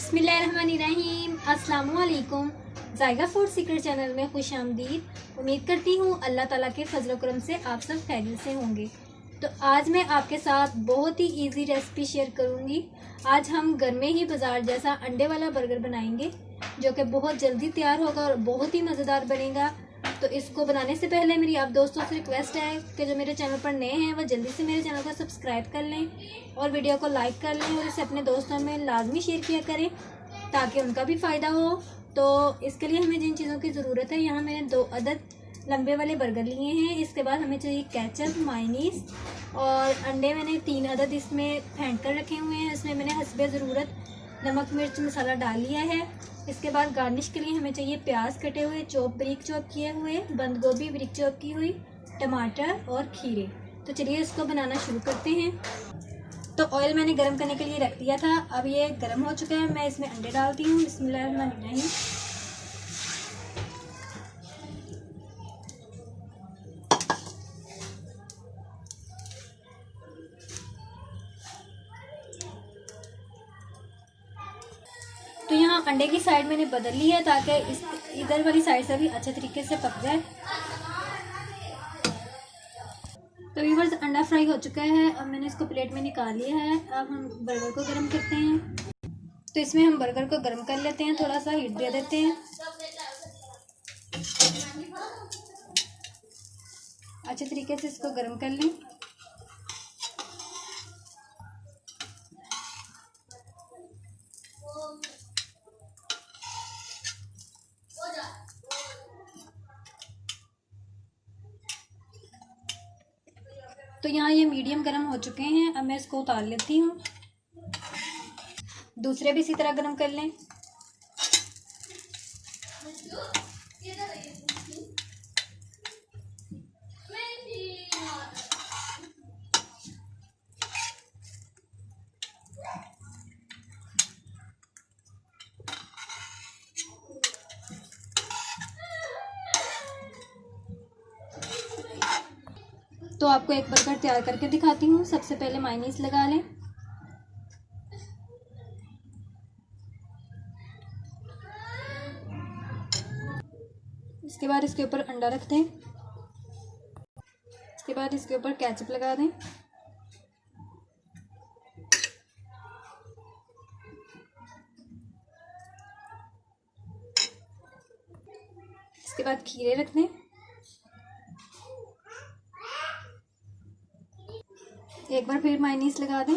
बिस्मिल्लाहिर्रहमानिर्रहीम। अस्सलाम वालेकुम। जायका फूड सीक्रेट चैनल में खुश आमदीद। उम्मीद करती हूँ अल्लाह ताला के फजल करम से आप सब खैरियत से होंगे। तो आज मैं आपके साथ बहुत ही इजी रेसिपी शेयर करूँगी। आज हम घर में ही बाजार जैसा अंडे वाला बर्गर बनाएंगे जो कि बहुत जल्दी तैयार होगा और बहुत ही मज़ेदार बनेगा। तो इसको बनाने से पहले मेरी आप दोस्तों से रिक्वेस्ट है कि जो मेरे चैनल पर नए हैं वह जल्दी से मेरे चैनल को सब्सक्राइब कर लें और वीडियो को लाइक कर लें और इसे अपने दोस्तों में लाजमी शेयर किया करें ताकि उनका भी फ़ायदा हो। तो इसके लिए हमें जिन चीज़ों की ज़रूरत है, यहाँ मैंने 2 अदद लंबे वाले बर्गर लिए हैं। इसके बाद हमें चाहिए केचप, मायोनीज़ और अंडे मैंने 3 अदद इसमें फेंट कर रखे हुए हैं। इसमें मैंने हस्बे ज़रूरत नमक मिर्च मसाला डाल लिया है। इसके बाद गार्निश के लिए हमें चाहिए प्याज कटे हुए, बारीक चॉप किए हुए, बंद गोभी बारीक चॉप की हुई, टमाटर और खीरे। तो चलिए इसको बनाना शुरू करते हैं। तो ऑयल मैंने गरम करने के लिए रख दिया था। अब ये गरम हो चुका है, मैं इसमें अंडे डालती हूँ। बिस्मिल्लाहिर्रहमानिर्रहीम। तो यहाँ अंडे की साइड मैंने बदल ली है ताकि इस इधर वाली साइड से भी अच्छे तरीके से पक जाए। तो व्यूअर्स, अंडा फ्राई हो चुका है। अब मैंने इसको प्लेट में निकाल लिया है। अब हम बर्गर को गर्म करते हैं। तो इसमें हम बर्गर को गर्म कर लेते हैं, थोड़ा सा हीट दे देते हैं। अच्छे तरीके से इसको गर्म कर लें। तो यहाँ ये मीडियम गर्म हो चुके हैं। अब मैं इसको उतार लेती हूँ। दूसरे भी इसी तरह गर्म कर लें। तो आपको एक बर्गर तैयार करके दिखाती हूँ। सबसे पहले मायोनीज़ लगा लें। इसके बाद इसके ऊपर अंडा रख दें। इसके बाद इसके ऊपर केचप लगा दें। इसके बाद खीरे रख दें। एक बार फिर मायोनीज़ लगा दें।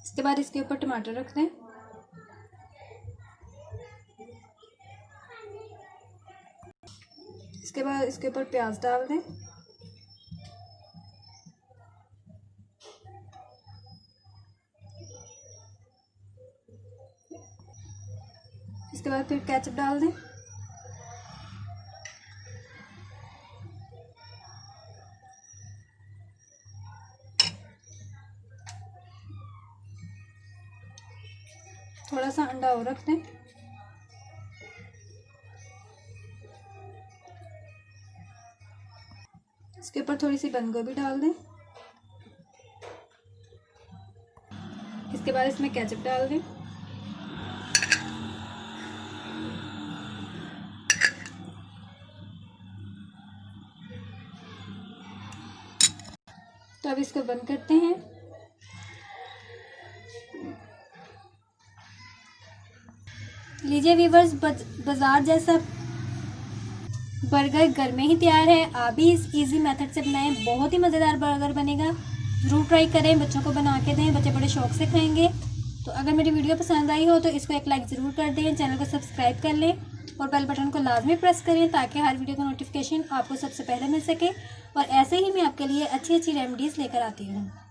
इसके बाद इसके ऊपर टमाटर रख दें। इसके बाद इसके ऊपर प्याज डाल दें। इसके बाद फिर केचप डाल दें। थोड़ा सा अंडा और रख दें। इसके ऊपर थोड़ी सी बंद गोभी डाल दें। इसके बाद इसमें केचप डाल दें। तो अब इसको बंद करते हैं। लीजिए व्यूअर्स, बाजार जैसा बर्गर घर में ही तैयार है। आप भी इस इजी मेथड से बनाएं, बहुत ही मज़ेदार बर्गर बनेगा। ज़रूर ट्राई करें, बच्चों को बना के दें, बच्चे बड़े शौक से खाएंगे। तो अगर मेरी वीडियो पसंद आई हो तो इसको एक लाइक ज़रूर कर दें, चैनल को सब्सक्राइब कर लें और बेल बटन को लाजमी प्रेस करें ताकि हर वीडियो का नोटिफिकेशन आपको सबसे पहले मिल सके। और ऐसे ही मैं आपके लिए अच्छी अच्छी रेमेडीज़ लेकर आती हूँ।